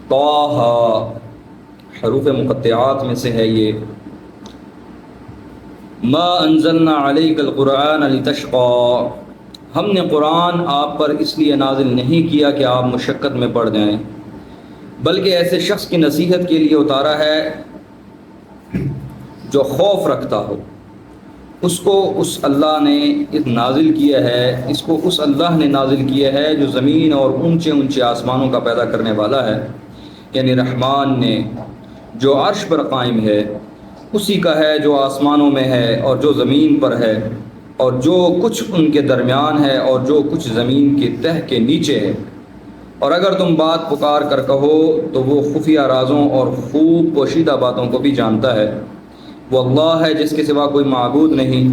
طٰ حروف مقطعات میں سے ہے یہ. ما انزلنا علیک القرآن لتشقى، ہم نے قرآن آپ پر اس لیے نازل نہیں کیا کہ آپ مشقت میں پڑ جائیں، بلکہ ایسے شخص کی نصیحت کے لیے اتارا ہے جو خوف رکھتا ہو. اس کو اس اللہ نے نازل کیا ہے، اس کو اس اللہ نے نازل کیا ہے جو زمین اور اونچے اونچے آسمانوں کا پیدا کرنے والا ہے، یعنی رحمان نے، جو عرش پر قائم ہے، اسی کا ہے جو آسمانوں میں ہے اور جو زمین پر ہے اور جو کچھ ان کے درمیان ہے اور جو کچھ زمین کے تہ کے نیچے ہے. اور اگر تم بات پکار کر کہو تو وہ خفیہ رازوں اور خوب پوشیدہ باتوں کو بھی جانتا ہے. وہ اللہ ہے جس کے سوا کوئی معبود نہیں،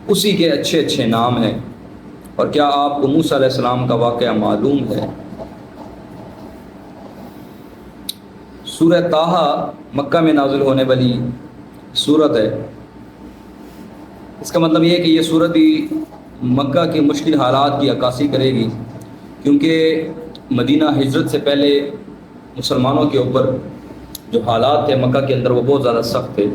اسی کے اچھے اچھے نام ہیں. اور کیا آپ کو موسیٰ علیہ السلام کا واقعہ معلوم ہے؟ سورہ طٰ مکہ میں نازل ہونے والی سورت ہے. اس کا مطلب یہ ہے کہ یہ سورت بھی مکہ کی مشکل حالات کی عکاسی کرے گی، کیونکہ مدینہ ہجرت سے پہلے مسلمانوں کے اوپر جو حالات تھے مکہ کے اندر وہ بہت زیادہ سخت تھے.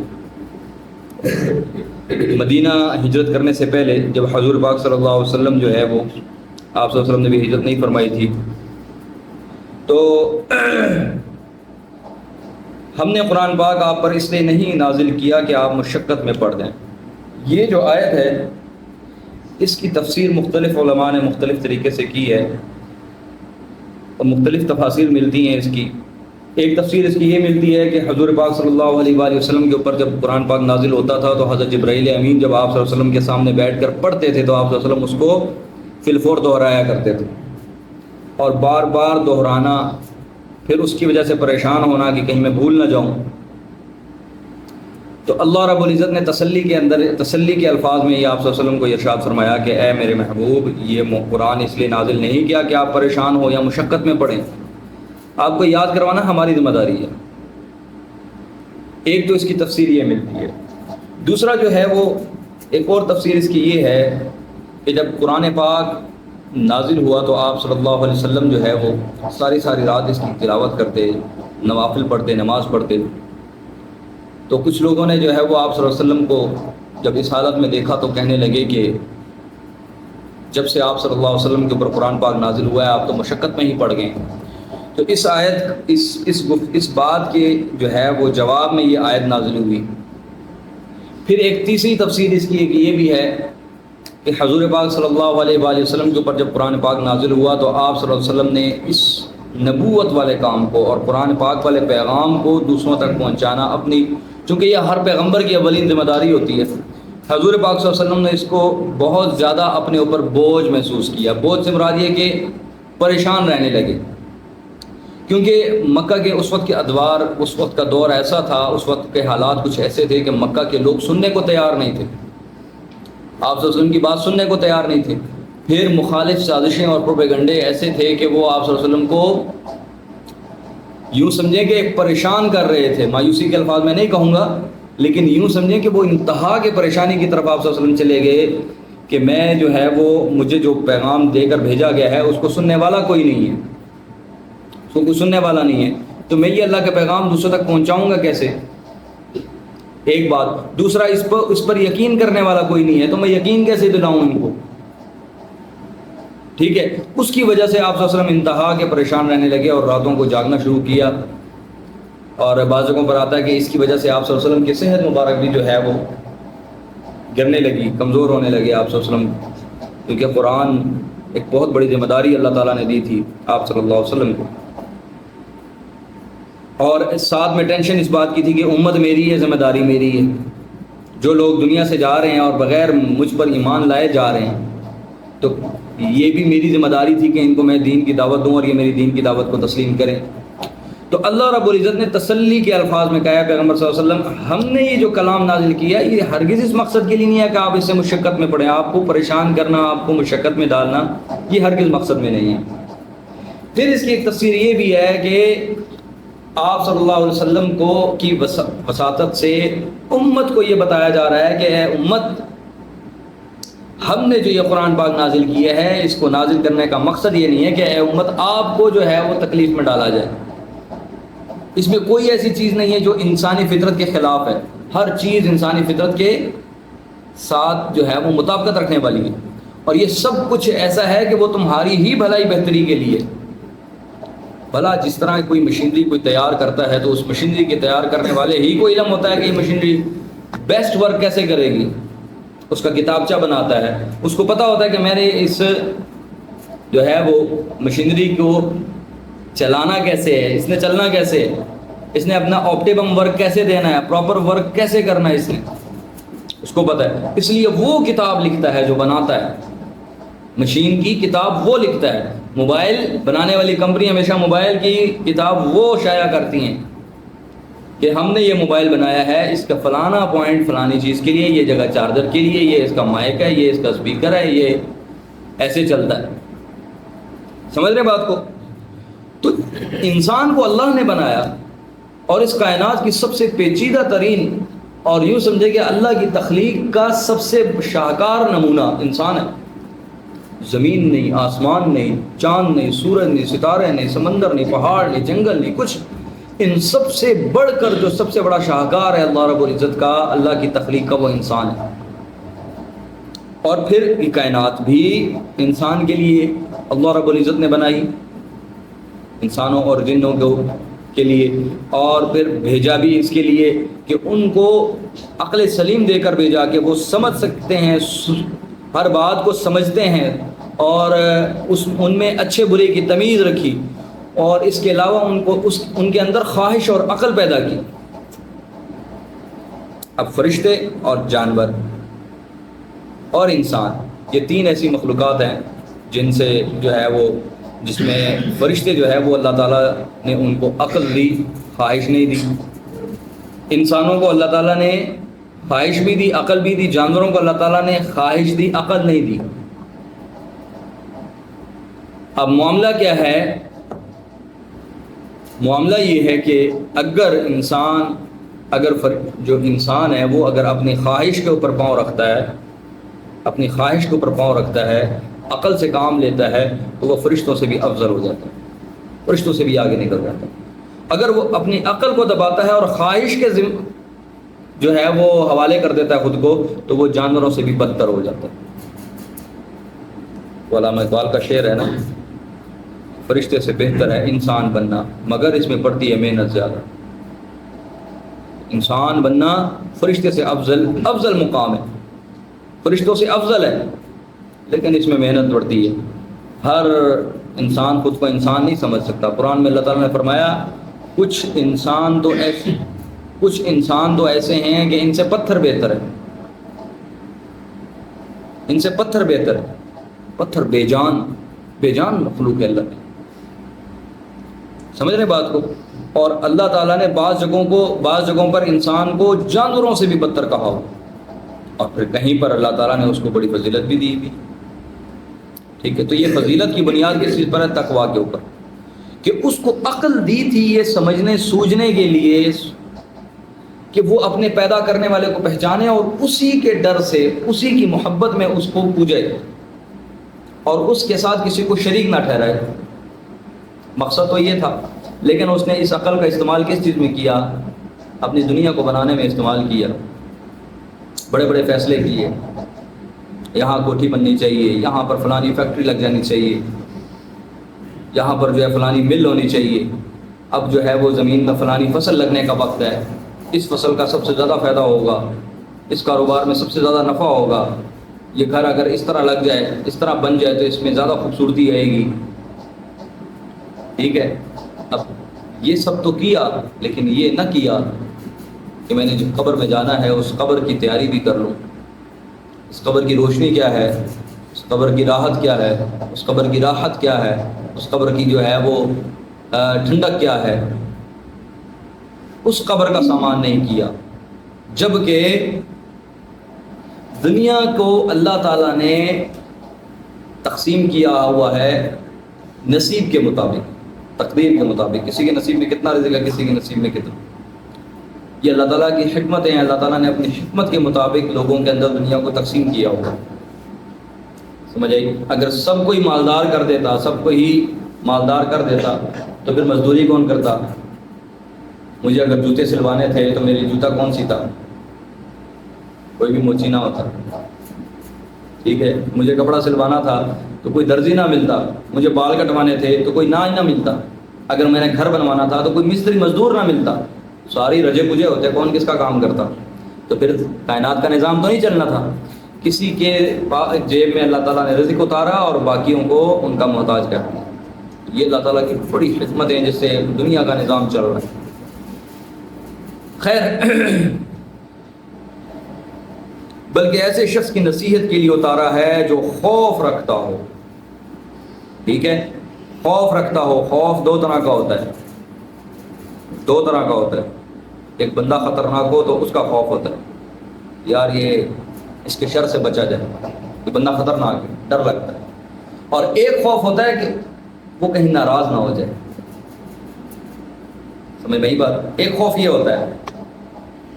مدینہ ہجرت کرنے سے پہلے جب حضور پاک صلی اللہ علیہ وسلم جو ہے وہ آپ صلی اللہ علیہ وسلم نے بھی ہجرت نہیں فرمائی تھی، تو ہم نے قرآن پاک آپ پر اس لیے نہیں نازل کیا کہ آپ مشقت میں پڑ جائیں. یہ جو آیت ہے اس کی تفسیر مختلف علماء نے مختلف طریقے سے کی ہے اور مختلف تفاسیر ملتی ہیں اس کی. ایک تفسیر اس کی یہ ملتی ہے کہ حضور پاک صلی اللہ علیہ وآلہ وسلم کے اوپر جب قرآن پاک نازل ہوتا تھا تو حضرت جبرائیل امین جب آپ صلی اللہ علیہ وسلم کے سامنے بیٹھ کر پڑھتے تھے تو آپ صلی اللہ علیہ وسلم اس کو فی الفور دہرایا کرتے تھے، اور بار بار دہرانا، پھر اس کی وجہ سے پریشان ہونا کہ کہیں میں بھول نہ جاؤں. تو اللہ رب العزت نے تسلی کے الفاظ میں یہ آپ صلی اللہ علیہ وسلم کو ارشاد فرمایا کہ اے میرے محبوب، یہ قرآن اس لیے نازل نہیں کیا کہ آپ پریشان ہو یا مشقت میں پڑیں، آپ کو یاد کروانا ہماری ذمہ داری ہے. ایک تو اس کی تفسیر یہ ملتی ہے. دوسرا جو ہے وہ ایک اور تفسیر اس کی یہ ہے کہ جب قرآن پاک نازل ہوا تو آپ صلی اللہ علیہ وسلم جو ہے وہ ساری رات اس کی تلاوت کرتے، نوافل پڑھتے، نماز پڑھتے. تو کچھ لوگوں نے جو ہے وہ آپ صلی اللہ علیہ وسلم کو جب اس حالت میں دیکھا تو کہنے لگے کہ جب سے آپ صلی اللہ علیہ وسلم کے اوپر قرآن پاک نازل ہوا ہے آپ تو مشقت میں ہی پڑ گئے. تو اس آیت اس بات کے جو ہے وہ جواب میں یہ آیت نازل ہوئی. پھر ایک تیسری تفسیر اس کی یہ بھی ہے کہ حضور پاک صلی اللہ علیہ وآلہ وسلم کے اوپر جب قرآن پاک نازل ہوا تو آپ صلی اللہ علیہ وسلم نے اس نبوت والے کام کو اور قرآن پاک والے پیغام کو دوسروں تک پہنچانا اپنی، چونکہ یہ ہر پیغمبر کی اولین ذمہ داری ہوتی ہے، حضور پاک صلی اللہ علیہ وسلم نے اس کو بہت زیادہ اپنے اوپر بوجھ محسوس کیا. بوجھ سے مراد یہ کہ پریشان رہنے لگے، کیونکہ مکہ کے اس وقت کے ادوار، اس وقت کا دور ایسا تھا، اس وقت کے حالات کچھ ایسے تھے کہ مکہ کے لوگ سننے کو تیار نہیں تھے، آپ صلی اللہ علیہ وسلم کی بات سننے کو تیار نہیں تھے. پھر مخالف سازشیں اور پروپیگنڈے ایسے تھے کہ وہ آپ صلی اللہ علیہ وسلم کو یوں سمجھیں کہ پریشان کر رہے تھے. مایوسی کے الفاظ میں نہیں کہوں گا، لیکن یوں سمجھیں کہ وہ انتہا کے پریشانی کی طرف آپ صلی اللہ علیہ وسلم چلے گئے کہ میں جو ہے وہ مجھے جو پیغام دے کر بھیجا گیا ہے اس کو سننے والا کوئی نہیں ہے، اس کو کوئی سننے والا نہیں ہے، تو میں یہ اللہ کا پیغام دوسروں تک پہنچاؤں گا کیسے؟ ایک بات. دوسرا، اس پر یقین کرنے والا کوئی نہیں ہے تو میں یقین کیسے دلاؤں ان کو؟ ٹھیک ہے. اس کی وجہ سے آپ صلی اللہ علیہ وسلم انتہا کے پریشان رہنے لگے اور راتوں کو جاگنا شروع کیا. اور بعض جگہوں پر آتا ہے کہ اس کی وجہ سے آپ صلی اللہ علیہ وسلم کی صحت مبارک بھی جو ہے وہ گرنے لگی، کمزور ہونے لگے آپ صلی اللہ علیہ وسلم، کیونکہ قرآن ایک بہت بڑی ذمہ داری اللہ تعالیٰ نے دی تھی آپ صلی اللہ علیہ وسلم کو. اور ساتھ میں ٹینشن اس بات کی تھی کہ امت میری ہے، ذمہ داری میری ہے. جو لوگ دنیا سے جا رہے ہیں اور بغیر مجھ پر ایمان لائے جا رہے ہیں تو یہ بھی میری ذمہ داری تھی کہ ان کو میں دین کی دعوت دوں اور یہ میری دین کی دعوت کو تسلیم کریں. تو اللہ رب العزت نے تسلی کے الفاظ میں کہا پیغمبر صلی اللہ علیہ وسلم، ہم نے یہ جو کلام نازل کیا یہ ہرگز اس مقصد کے لیے نہیں ہے کہ آپ اس سے مشقت میں پڑیں، آپ کو پریشان کرنا، آپ کو مشقت میں ڈالنا، یہ ہرگز مقصد میں نہیں ہے. پھر اس کی ایک تفسیر یہ بھی ہے کہ آپ صلی اللہ علیہ وسلم کو کی وساطت سے امت کو یہ بتایا جا رہا ہے کہ اے امت، ہم نے جو یہ قرآن پاک نازل کیا ہے، اس کو نازل کرنے کا مقصد یہ نہیں ہے کہ اے امت آپ کو جو ہے وہ تکلیف میں ڈالا جائے. اس میں کوئی ایسی چیز نہیں ہے جو انسانی فطرت کے خلاف ہے. ہر چیز انسانی فطرت کے ساتھ جو ہے وہ مطابقت رکھنے والی ہے، اور یہ سب کچھ ایسا ہے کہ وہ تمہاری ہی بھلائی بہتری کے لیے. بھلا جس طرح کوئی مشینری کوئی تیار کرتا ہے تو اس مشینری کے تیار کرنے والے ہی کو علم ہوتا ہے کہ یہ مشینری بیسٹ ورک کیسے کرے گی. اس کا کتابچہ بناتا ہے، اس کو پتہ ہوتا ہے کہ میں نے اس جو ہے وہ مشینری کو چلانا کیسے ہے، اس نے چلنا کیسے ہے، اس نے اپنا آپٹیمم ورک کیسے دینا ہے، پراپر ورک کیسے کرنا ہے، اس کو پتہ ہے. اس لیے وہ کتاب لکھتا ہے جو بناتا ہے. مشین کی کتاب وہ لکھتا ہے. موبائل بنانے والی کمپنی ہمیشہ موبائل کی کتاب وہ شائع کرتی ہیں کہ ہم نے یہ موبائل بنایا ہے، اس کا فلانا پوائنٹ فلانی چیز کے لیے، یہ جگہ چارجر کے لیے، یہ اس کا مائک ہے، یہ اس کا اسپیکر ہے، یہ ایسے چلتا ہے. سمجھ رہے بات کو؟ تو انسان کو اللہ نے بنایا اور اس کائنات کی سب سے پیچیدہ ترین اور یوں سمجھے کہ اللہ کی تخلیق کا سب سے شاہکار نمونہ انسان ہے. زمین نہیں، آسمان نہیں، چاند نہیں، سورج نہیں، ستارے نہیں، سمندر نہیں، پہاڑ نہیں، جنگل نہیں، کچھ. ان سب سے بڑھ کر جو سب سے بڑا شاہکار ہے اللہ رب العزت کا، اللہ کی تخلیق کا، وہ انسان ہے. اور پھر یہ کائنات بھی انسان کے لیے اللہ رب العزت نے بنائی، انسانوں اور جنوں کے لیے، اور پھر بھیجا بھی اس کے لیے کہ ان کو عقل سلیم دے کر بھیجا کہ وہ سمجھ سکتے ہیں، ہر بات کو سمجھتے ہیں، اور ان میں اچھے برے کی تمیز رکھی، اور اس کے علاوہ ان کے اندر خواہش اور عقل پیدا کی. اب فرشتے اور جانور اور انسان، یہ تین ایسی مخلوقات ہیں جن سے جو ہے وہ، جس میں فرشتے جو ہے وہ اللہ تعالیٰ نے ان کو عقل دی، خواہش نہیں دی. انسانوں کو اللہ تعالیٰ نے خواہش بھی دی، عقل بھی دی. جانوروں کو اللہ تعالیٰ نے خواہش دی، عقل نہیں دی. اب معاملہ کیا ہے؟ معاملہ یہ ہے کہ اگر جو انسان ہے وہ اگر اپنی خواہش کے اوپر پاؤں رکھتا ہے، اپنی خواہش کے اوپر پاؤں رکھتا ہے، عقل سے کام لیتا ہے، تو وہ فرشتوں سے بھی افضل ہو جاتا ہے، فرشتوں سے بھی آگے نکل جاتا ہے. اگر وہ اپنی عقل کو دباتا ہے اور خواہش کے جو ہے وہ حوالے کر دیتا ہے خود کو، تو وہ جانوروں سے بھی بدتر ہو جاتا ہے. علامہ اقبال کا شعر ہے نا، فرشتے سے بہتر ہے انسان بننا، مگر اس میں پڑتی ہے محنت زیادہ. انسان بننا فرشتے سے افضل مقام ہے، فرشتوں سے افضل ہے، لیکن اس میں محنت پڑتی ہے. ہر انسان خود کو انسان نہیں سمجھ سکتا. قرآن میں اللہ تعالیٰ نے فرمایا کچھ انسان تو ایسے ہیں کہ ان سے پتھر بہتر ہے، ان سے پتھر بہتر ہے. پتھر بے جان مخلوق ہے اللہ کی. سمجھ رہے بات کو؟ اور اللہ تعالیٰ نے بعض جگہوں پر انسان کو جانوروں سے بھی بدتر کہا ہو، اور پھر کہیں پر اللہ تعالیٰ نے اس کو بڑی فضیلت بھی دی. ٹھیک ہے، تو یہ فضیلت کی بنیاد کس چیز پر ہے؟ تقویٰ کے اوپر، کہ اس کو عقل دی تھی یہ سمجھنے سوجھنے کے لیے کہ وہ اپنے پیدا کرنے والے کو پہچانے اور اسی کے ڈر سے، اسی کی محبت میں اس کو پوجے اور اس کے ساتھ کسی کو شریک نہ ٹھہرائے. مقصد تو یہ تھا. لیکن اس نے اس عقل کا استعمال کس چیز میں کیا؟ اپنی دنیا کو بنانے میں استعمال کیا. بڑے بڑے فیصلے کیے، یہاں کوٹھی بننی چاہیے، یہاں پر فلانی فیکٹری لگ جانی چاہیے، یہاں پر جو ہے فلانی مل ہونی چاہیے، اب جو ہے وہ زمین میں فلانی فصل لگنے کا وقت ہے، اس فصل کا سب سے زیادہ فائدہ ہوگا، اس کاروبار میں سب سے زیادہ نفع ہوگا، یہ گھر اگر اس طرح لگ جائے، اس طرح بن جائے تو اس میں زیادہ خوبصورتی آئے گی. ٹھیک ہے، اب یہ سب تو کیا، لیکن یہ نہ کیا کہ میں نے جو قبر میں جانا ہے اس قبر کی تیاری بھی کر لوں. اس قبر کی روشنی کیا ہے، اس قبر کی راحت کیا ہے، اس قبر کی راحت کیا ہے، اس قبر کی جو ہے وہ ٹھنڈک کیا ہے، اس قبر کا سامان نہیں کیا. جبکہ دنیا کو اللہ تعالیٰ نے تقسیم کیا ہوا ہے نصیب کے مطابق، تقدیر کے مطابق. کسی کے نصیب میں کتنا رزق ہے، کسی کے نصیب میں کتنا. یہ اللہ تعالیٰ کی حکمتیں ہیں. اللہ تعالیٰ نے اپنی حکمت کے مطابق لوگوں کے اندر دنیا کو تقسیم کیا ہوا. سمجھ آئی؟ اگر سب کوئی مالدار کر دیتا، سب کو ہی مالدار کر دیتا تو پھر مزدوری کون کرتا؟ مجھے اگر جوتے سلوانے تھے تو میری جوتا کون سیتا؟ کوئی بھی موچی نہ ہوتا، ٹھیک ہے؟ مجھے کپڑا سلوانا تھا تو کوئی درزی نہ ملتا، مجھے بال کٹوانے تھے تو کوئی نائی نہ ملتا، اگر میں نے گھر بنوانا تھا تو کوئی مستری مزدور نہ ملتا، ساری رجے پوجے ہوتے، کون کس کا کام کرتا؟ تو پھر کائنات کا نظام تو نہیں چلنا تھا۔ کسی کے جیب میں اللہ تعالیٰ نے رزق اتارا اور باقیوں کو ان کا محتاج کر دیا۔ یہ اللہ تعالیٰ کی بڑی حکمت ہے جس سے دنیا کا نظام چل رہا ہے۔ خیر، بلکہ ایسے شخص کی نصیحت کے لیے اتارا ہے جو خوف رکھتا ہو، ٹھیک ہے؟ خوف رکھتا ہو۔ خوف دو طرح کا ہوتا ہے، دو طرح کا ہوتا ہے۔ ایک بندہ خطرناک ہو تو اس کا خوف ہوتا ہے، یار یہ اس کے شر سے بچا جائے، یہ بندہ خطرناک ہے، ڈر لگتا ہے۔ اور ایک خوف ہوتا ہے کہ وہ کہیں ناراض نہ ہو جائے، سمجھ میں بات؟ ایک خوف یہ ہوتا ہے،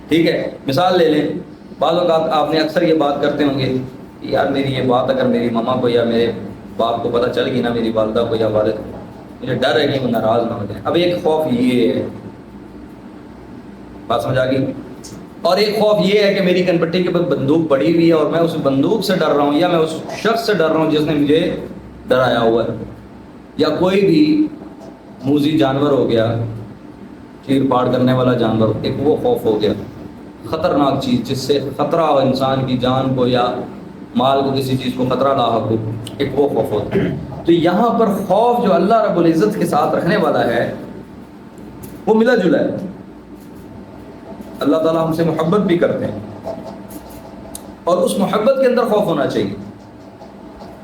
ٹھیک ہے؟ مثال لے لیں، بعض اوقات آپ نے اکثر یہ بات کرتے ہوں گے کہ یار میری یہ بات اگر میری ماما کو یا میرے باپ کو پتہ چل گئی نا، میری والدہ کو یا والد کو، مجھے ڈر ہے کہ وہ ناراض نہ ہو جائے۔ اب ایک خوف یہ ہے، بات سمجھ آ گئی؟ اور ایک خوف یہ ہے کہ میری کن پٹی کے اوپر بندوق پڑی ہوئی ہے اور میں اس بندوق سے ڈر رہا ہوں، یا میں اس شخص سے ڈر رہا ہوں جس نے مجھے ڈرایا ہوا ہے، یا کوئی بھی موذی جانور ہو گیا، چیر پاڑ کرنے والا جانور، ایک وہ خوف ہو گیا، خطرناک چیز جس سے خطرہ ہو انسان کی جان کو یا مال کو، کسی چیز کو خطرہ لاحق ہو، ایک وہ خوف ہوتا ہے۔ تو یہاں پر خوف جو اللہ رب العزت کے ساتھ رکھنے والا ہے وہ ملا جلا ہے۔ اللہ تعالیٰ ہم سے محبت بھی کرتے ہیں، اور اس محبت کے اندر خوف ہونا چاہیے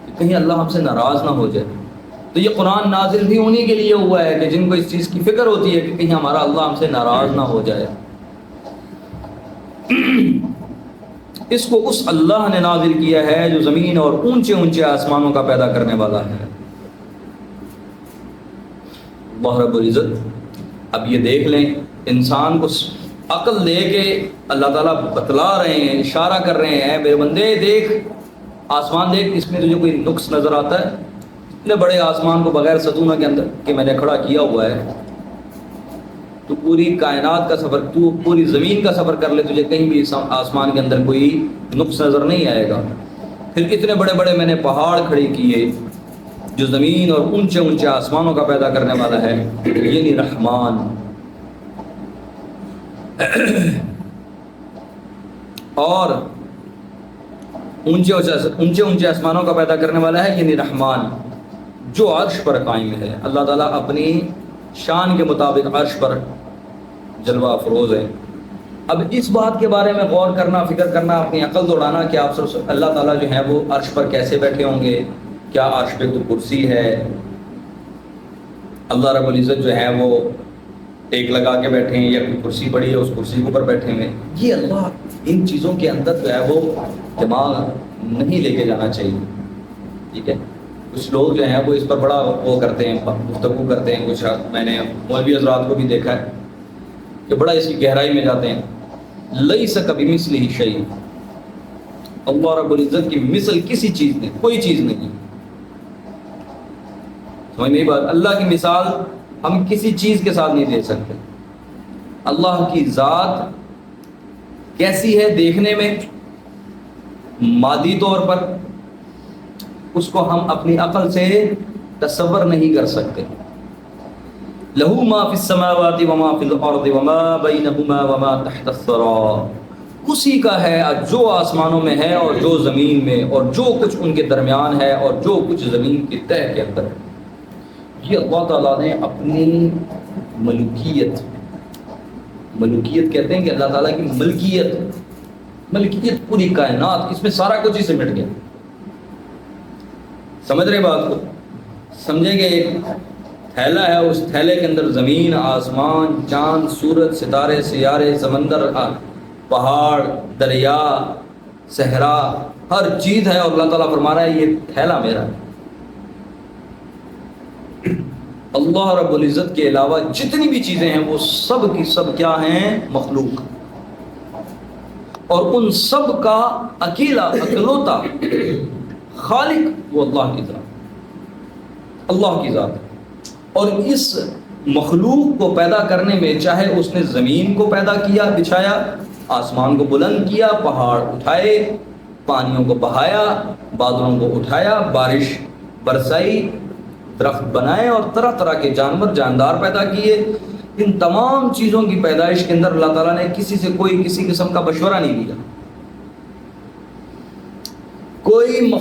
کہ کہیں اللہ ہم سے ناراض نہ ہو جائے۔ تو یہ قرآن نازل بھی انہی کے لیے ہوا ہے کہ جن کو اس چیز کی فکر ہوتی ہے کہ کہیں ہمارا اللہ ہم سے ناراض نہ ہو جائے۔ اس کو اس اللہ نے نازل کیا ہے جو زمین اور اونچے اونچے آسمانوں کا پیدا کرنے والا ہے، اللہ رب العزت۔ اب یہ دیکھ لیں، انسان کو عقل دے کے اللہ تعالیٰ بتلا رہے ہیں، اشارہ کر رہے ہیں، میرے بندے دیکھ، آسمان دیکھ، اس میں تجھے کوئی نقص نظر آتا ہے؟ اتنے بڑے آسمان کو بغیر ستونہ کے اندر کہ میں نے کھڑا کیا ہوا ہے، تو پوری کائنات کا سفر، تو پوری زمین کا سفر کر لے، تجھے کہیں بھی آسمان کے اندر کوئی نقص نظر نہیں آئے گا۔ پھر اتنے بڑے بڑے میں نے پہاڑ کھڑے کیے جو زمین اور اونچے اونچے آسمانوں کا پیدا کرنے والا ہے، یعنی رحمان۔ اور اونچے اونچے آسمانوں کا پیدا کرنے والا ہے یعنی رحمان، جو عرش پر قائم ہے۔ اللہ تعالیٰ اپنی شان کے مطابق عرش پر جلوہ افروز ہے۔ اب اس بات کے بارے میں غور کرنا، فکر کرنا، اپنی عقل دوڑانا کہ آپ اللہ تعالیٰ جو ہے وہ عرش پر کیسے بیٹھے ہوں گے، کیا عرش پہ تو کرسی ہے، اللہ رب العزت جو ہے وہ ٹیک لگا کے بیٹھے ہیں یا کوئی کرسی پڑی ہے اس کرسی کے اوپر بیٹھے ہیں، یہ اللہ ان چیزوں کے اندر جو ہے وہ دماغ نہیں لے کے جانا چاہیے، ٹھیک ہے؟ کچھ لوگ جو ہیں وہ اس پر بڑا وہ کرتے ہیں، گفتگو کرتے ہیں، کچھ میں نے مولوی حضرات کو بھی دیکھا ہے کہ بڑا اس کی گہرائی میں جاتے ہیں۔ لیس کمثلہ شیء، اللہ رب العزت کی مثل کسی چیز نہیں، کوئی چیز نہیں، سمجھ نہیں بات؟ اللہ کی مثال ہم کسی چیز کے ساتھ نہیں دے سکتے۔ اللہ کی ذات کیسی ہے دیکھنے میں، مادی طور پر اس کو ہم اپنی عقل سے تصور نہیں کر سکتے۔ لہو ما فی السماوات وما فی الارض وما بینہما وما تحت الثری، اسی کا ہے جو آسمانوں میں ہے اور جو زمین میں، اور جو کچھ ان کے درمیان ہے اور جو کچھ زمین کی تہہ کے اندر ہے۔ یہ اللہ تعالیٰ نے اپنی ملکیت کہتے ہیں کہ اللہ تعالیٰ کی ملکیت پوری کائنات، اس میں سارا کچھ ہی سمٹ گیا۔ سمجھ رہے بات کو؟ سمجھیں گے ایک تھیلا ہے، اس تھیلے کے اندر زمین، آسمان، چاند، سورج، ستارے، سیارے، سمندر، پہاڑ، دریا، صحرا، ہر چیز ہے، اور اللہ تعالیٰ فرما رہا ہے یہ تھیلا میرا ہے۔ اللہ رب العزت کے علاوہ جتنی بھی چیزیں ہیں وہ سب کی سب کیا ہیں؟ مخلوق، اور ان سب کا اکیلا اکلوتا خالق وہ اللہ کی ذات، اللہ کی ذات ہے۔ اور اس مخلوق کو پیدا کرنے میں چاہے اس نے زمین کو پیدا کیا، بچھایا، آسمان کو بلند کیا، پہاڑ اٹھائے، پانیوں کو بہایا، بادلوں کو اٹھایا، بارش برسائی، درخت بنائے اور طرح طرح کے جانور جاندار پیدا کیے، ان تمام چیزوں کی پیدائش کے اندر اللہ تعالیٰ نے کسی سے کوئی کسی قسم کا مشورہ نہیں لیا۔ کوئی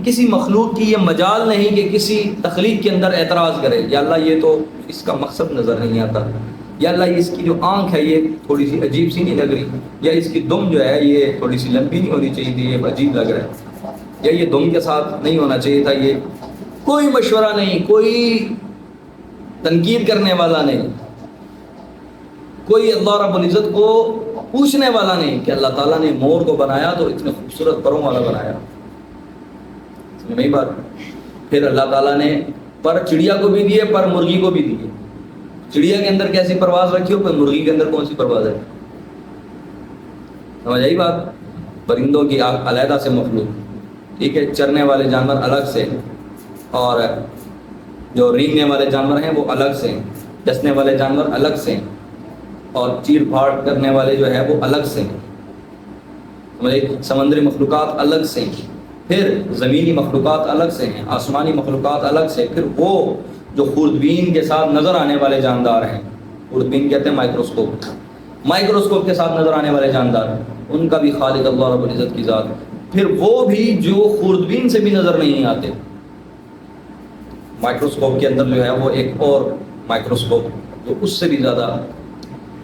کسی مخلوق کی یہ مجال نہیں کہ کسی تخلیق کے اندر اعتراض کرے، یا اللہ یہ تو اس کا مقصد نظر نہیں آتا، یا اللہ اس کی جو آنکھ ہے یہ تھوڑی سی عجیب سی نہیں لگ رہی، یا اس کی دم جو ہے یہ تھوڑی سی لمبی نہیں ہونی چاہیے تھی، یہ عجیب لگ رہا ہے، یا یہ دم کے ساتھ نہیں ہونا چاہیے تھا۔ یہ کوئی مشورہ نہیں، کوئی تنقید کرنے والا نہیں، کوئی اللہ رب العزت کو پوچھنے والا نہیں کہ اللہ تعالیٰ نے مور کو بنایا تو اتنے خوبصورت پروں والا بنایا، سمجھ نہیں بات۔ پھر اللہ تعالیٰ نے پر چڑیا کو بھی دیے، پر مرغی کو بھی دیے۔ چڑیا کے اندر کیسی پرواز رکھی ہو، پر مرغی کے اندر کون سی پرواز ہے، سمجھ آئی بات۔ پرندوں کی علیحدہ سے مخلوق، ٹھیک ہے، چرنے والے جانور الگ سے، اور جو رینگنے والے جانور ہیں وہ الگ سے، ڈسنے والے جانور الگ سے، اور چیر پھاڑ کرنے والے جو ہے وہ الگ سے، سمندری مخلوقات الگ سے، پھر زمینی مخلوقات الگ سے ہیں، آسمانی مخلوقات الگ سے، پھر وہ جو خوردبین کے ساتھ نظر آنے والے جاندار ہیں، خوردبین کہتے ہیں مائکروسکوپ کے ساتھ نظر آنے والے جاندار، ان کا بھی خالق اللہ رب العزت کی ذات، پھر وہ بھی جو خوردبین سے بھی نظر نہیں آتے۔ مائکروسکوپ کے اندر جو ہے وہ ایک اور مائکروسکوپ جو اس سے بھی زیادہ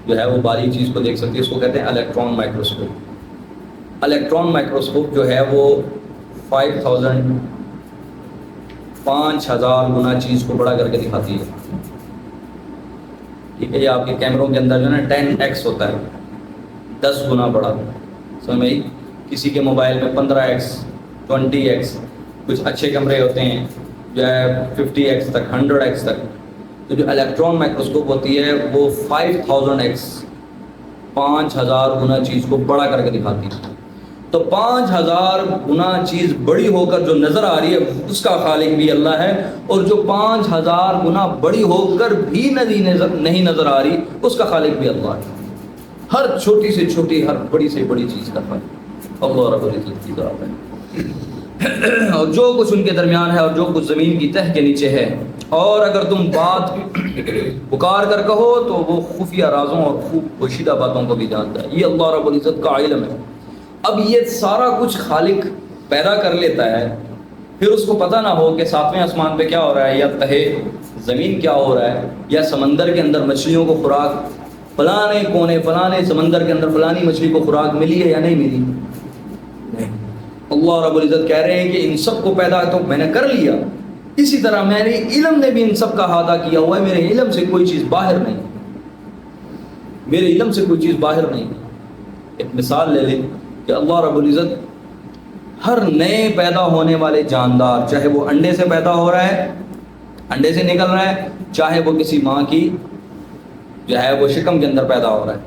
جو ہے وہ باریک چیز کو دیکھ سکتی ہے، اس کو کہتے ہیں الیکٹران مائکروسکوپ۔ الیکٹران مائکروسکوپ جو ہے وہ 5000 گنا چیز کو بڑا کر کے دکھاتی ہے، ٹھیک ہے۔ یہ آپ کے کیمروں کے اندر جو ہے نا 10x ہوتا ہے، 10 گنا بڑا، سمجھ میں؟ کسی کے موبائل میں 15x 20x، کچھ اچھے کیمرے ہوتے ہیں جو ہے 50x تک 100x تک۔ تو جو الیکٹران مائکروسکوپ ہوتی ہے وہ 5000x 5000 گنا چیز کو بڑا کر کے دکھاتی ہے۔ تو 5000 گنا چیز بڑی ہو کر جو نظر آ رہی ہے اس کا خالق بھی اللہ ہے، اور جو 5000 گنا بڑی ہو کر بھی نہیں نظر آ رہی اس کا خالق بھی اللہ ہے۔ ہر چھوٹی سے چھوٹی، ہر بڑی سے بڑی چیز کا خالق اللہ رب العزت کی ذات ہے، اور جو کچھ ان کے درمیان ہے اور جو کچھ زمین کی تہ کے نیچے ہے۔ اور اگر تم بات پکار کر کہو تو وہ خفیہ رازوں اور خوب پوشیدہ باتوں کو بھی جانتا ہے، یہ اللہ رب العزت کا علم ہے۔ اب یہ سارا کچھ خالق پیدا کر لیتا ہے، پھر اس کو پتہ نہ ہو کہ 7ویں آسمان پہ کیا ہو رہا ہے، یا تہے زمین کیا ہو رہا ہے، یا سمندر کے اندر مچھلیوں کو خوراک، فلانے کونے فلانے سمندر کے اندر فلانی مچھلی کو خوراک ملی ہے یا نہیں ملی، نہیں۔ اللہ رب العزت کہہ رہے ہیں کہ ان سب کو پیدا تو میں نے کر لیا، اسی طرح میرے علم نے بھی ان سب کا احاطہ کیا ہوا ہے، میرے علم سے کوئی چیز باہر نہیں، میرے علم سے کوئی چیز باہر نہیں۔ ایک مثال لے لیں کہ اللہ رب العزت ہر نئے پیدا ہونے والے جاندار، چاہے وہ انڈے سے پیدا ہو رہا ہے، انڈے سے نکل رہا ہے، چاہے وہ کسی ماں کی جو ہے وہ شکم کے اندر پیدا ہو رہا ہے،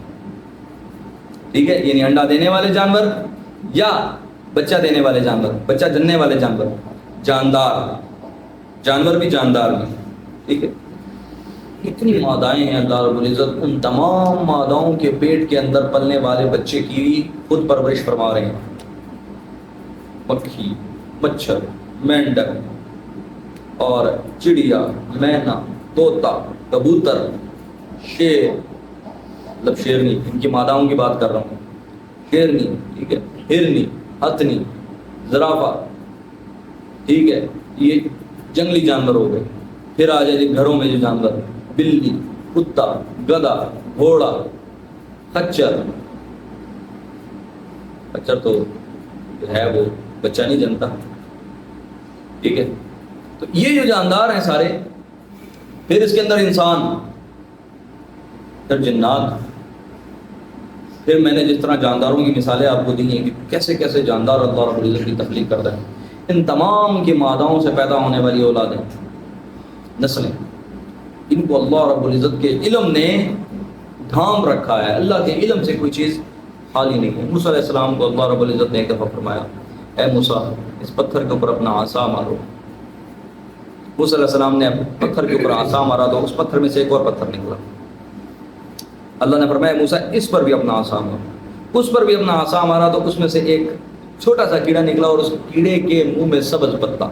ٹھیک ہے، یعنی انڈا دینے والے جانور یا بچہ دینے والے جانور، بچہ جننے والے جانور، جانور بھی جاندار بھی، ٹھیک ہے۔ اتنی مادائیں ہیں اللہ رب العزت ان تمام ماداؤں کے پیٹ کے اندر پلنے والے بچے کی خود پرورش فرما رہے ہیں۔ مکھی، مچھر، مینڈک اور چڑیا، مینا، طوطا، کبوتر، شیر، مطلب شیرنی، ان کی ماداؤں کی بات کر رہا ہوں، شیرنی، ٹھیک ہے، ہرنی، ہتھنی، زرافہ، ٹھیک ہے، یہ جنگلی جانور ہو گئے۔ پھر آ جائے گھروں میں جو جانور، بلی، کتا، گدھا، گھوڑا، خچر تو جو ہے وہ بچہ نہیں جنتا، ٹھیک ہے۔ تو یہ جو جاندار ہیں سارے، پھر اس کے اندر انسان، پھر جنات، پھر میں نے جس طرح جانداروں کی مثالیں آپ کو دی ہیں کہ کیسے کیسے جاندار اللہ رب العزت کی تخلیق کرتا ہے، ان تمام کی ماداؤں سے پیدا ہونے والی اولادیں، نسلیں، ان کو اللہ رب العزت کے علم نے ڈھانپ رکھا ہے۔ اللہ کے علم سے کوئی چیز خالی نہیں ہے۔ موسیٰ علیہ السلام کو اللہ رب العزت نے ایک دفعہ فرمایا اے موسیٰ اس پتھر کے اوپر اپنا عصا مارو۔ موسیٰ علیہ السلام نے پتھر کے اوپر عصا مارا تو اس پتھر میں سے ایک اور پتھر نکلا۔ اللہ نے فرمایا موسیٰ اس پر بھی اپنا عصا مارو۔ اس پر بھی اپنا عصا مارا تو اس میں سے ایک چھوٹا سا کیڑا نکلا اور اس کیڑے کے منہ میں سبز پتا۔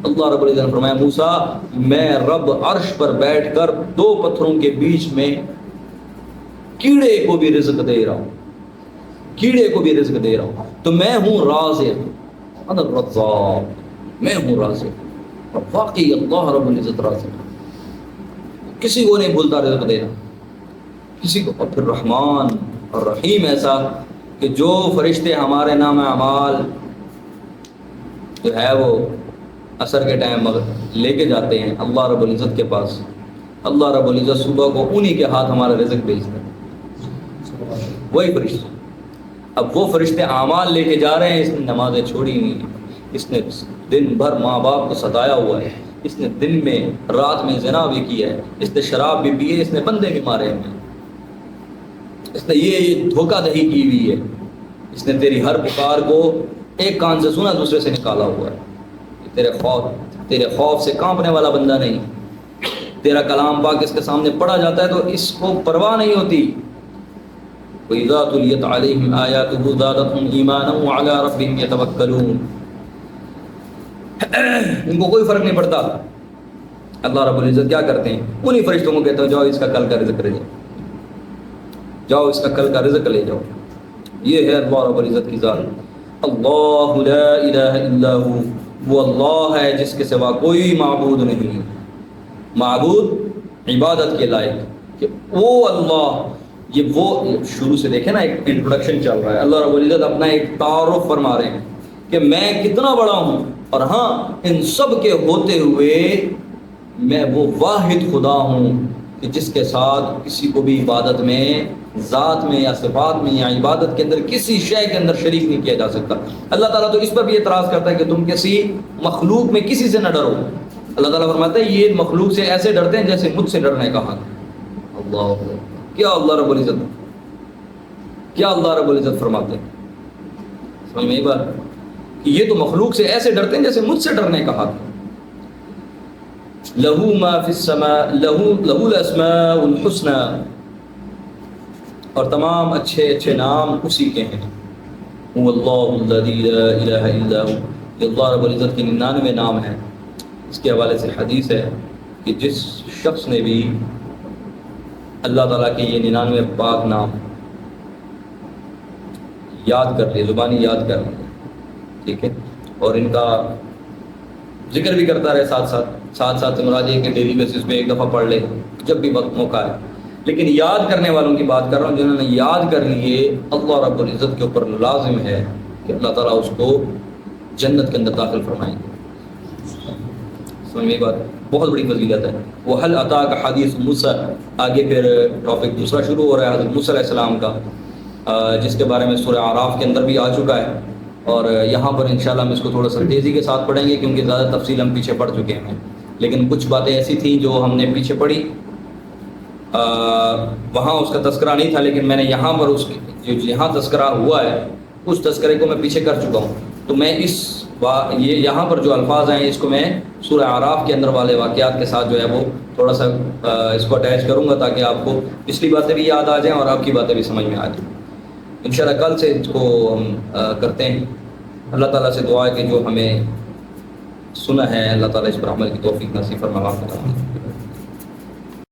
اللہ رب العزت نے فرمایا موسیٰ میں رب عرش پر بیٹھ کر دو پتھروں کے بیچ میں کیڑے کو بھی رزق دے رہا ہوں، کیڑے کو بھی رزق دے رہا ہوں۔ تو میں ہوں رازق، انا الرزاق، میں ہوں رازق۔ اور واقعی اللہ رب العزت رازق، کسی کو نہیں بھولتا رزق دینا کسی کو۔ اور پھر رحمان اور رحیم ایسا کہ جو فرشتے ہمارے نام اعمال جو ہے وہ عصر کے ٹائم لے کے جاتے ہیں اللہ رب العزت کے پاس، اللہ رب العزت صبح کو انہی کے ہاتھ ہمارا رزق بھیجتا ہے، وہی فرشتے۔ اب وہ فرشتے اعمال لے کے جا رہے ہیں، اس نے نمازیں چھوڑی نہیں، اس نے دن بھر ماں باپ کو ستایا ہوا ہے، اس نے دن میں رات میں زنا بھی کیا ہے، اس نے شراب بھی پی ہے، اس نے بندے بھی مارے ہیں، اس نے یہ دھوکہ دہی کی ہوئی ہے، اس نے تیری ہر پکار کو ایک کان سے سنا دوسرے سے نکالا ہوا ہے۔ تیرے خوف سے کانپنے والا بندہ نہیں، تیرا کلام پاک اس کے سامنے پڑھا جاتا ہے تو اس کو پرواہ نہیں ہوتی۔ وَإِذَا تُلِيَتْ عَلَيْهِمْ آيَاتُهُ زَادَتْهُمْ إِيمَانًا وَعَلَىٰ رَبِّهِمْ يَتَوَكَّلُونَ۔ ان کو کوئی فرق نہیں پڑتا۔ اللہ رب العزت کیا کرتے ہیں؟ انہی فرشتوں کو کہتے ہیں جاؤ اس کا کل کا رزق لے جاؤ، جاؤ اس کا کل کا رزق لے جاؤ۔ یہ ہے اللہ رب العزت کی ذات۔ اللہ لا الہ الا ہو، وہ اللہ ہے جس کے سوا کوئی معبود نہیں، معبود عبادت کے لائق کہ وہ اللہ۔ یہ وہ شروع سے دیکھیں نا، ایک انٹروڈکشن چل رہا ہے، اللہ رب العزت اپنا ایک تعارف فرما رہے ہیں کہ میں کتنا بڑا ہوں، اور ہاں ان سب کے ہوتے ہوئے میں وہ واحد خدا ہوں کہ جس کے ساتھ کسی کو بھی عبادت میں، ذات میں یا صفات میں یا عبادت کے اندر کسی شے کے اندر شریک نہیں کیا جا سکتا۔ اللہ تعالیٰ تو اس پر بھی اعتراض کرتا ہے کہ تم کسی مخلوق میں کسی سے نہ ڈرو۔ اللہ تعالیٰ فرماتا ہے یہ مخلوق سے ایسے ڈرتے ہیں جیسے مجھ سے ڈرنے کا حق۔ اللہ کیا اللہ رب العزت، کیا اللہ رب العزت فرماتے ہیں، سمجھ میں یہ بات کہ یہ تو مخلوق سے ایسے ڈرتے ہیں جیسے مجھ سے ڈرنے کا حق۔ لہو ما فی السماء لہو الاسماء الحسنى، اور تمام اچھے اچھے نام اسی کے ہیں۔ هو اللہ الذی لا الہ الا هو، یہ اللہ رب العزت کے 99 نام ہیں۔ اس کے حوالے سے حدیث ہے کہ جس شخص نے بھی اللہ تعالیٰ کے یہ 99 پاک نام یاد کر لے، زبانی یاد کر لے، ٹھیک ہے، اور ان کا ذکر بھی کرتا رہے ساتھ سے مراد یہ کہ ڈیلی بیسس پہ ایک دفعہ پڑھ لے جب بھی وقت موقع ہے، لیکن یاد کرنے والوں کی بات کر رہا ہوں جنہوں نے یاد کر لیے، اللہ رب العزت کے اوپر لازم ہے کہ اللہ تعالیٰ اس کو جنت کے اندر داخل فرمائیں گے۔ سمجھ میں بات، بہت بڑی فضیلت ہے وہ۔ حل اتاک حدیث موسیٰ، آگے پھر ٹاپک دوسرا شروع ہو رہا ہے حضرت موسیٰ علیہ السلام کا، جس کے بارے میں سورہ اعراف کے اندر بھی آ چکا ہے، اور یہاں پر انشاءاللہ ہم اس کو تھوڑا سا تیزی کے ساتھ پڑھیں گے کیونکہ زیادہ تفصیل ہم پیچھے پڑھ چکے ہیں، لیکن کچھ باتیں ایسی تھیں جو ہم نے پیچھے پڑھی، وہاں اس کا تذکرہ نہیں تھا، لیکن میں نے یہاں پر اس جو یہاں تذکرہ ہوا ہے اس تذکرے کو میں پیچھے کر چکا ہوں، تو میں یہ یہاں پر جو الفاظ ہیں اس کو میں سورہ اعراف کے اندر والے واقعات کے ساتھ جو ہے وہ تھوڑا سا اس کو اٹیچ کروں گا تاکہ آپ کو پچھلی باتیں بھی یاد آ جائیں اور آپ کی باتیں بھی سمجھ میں آ جائیں۔ انشاءاللہ کل سے اس کو ہم کرتے ہیں۔ اللہ تعالیٰ سے دعا ہے کہ جو ہمیں سنا ہے اللہ تعالیٰ اس پر عمل کی توفیق نصیب فرمائے۔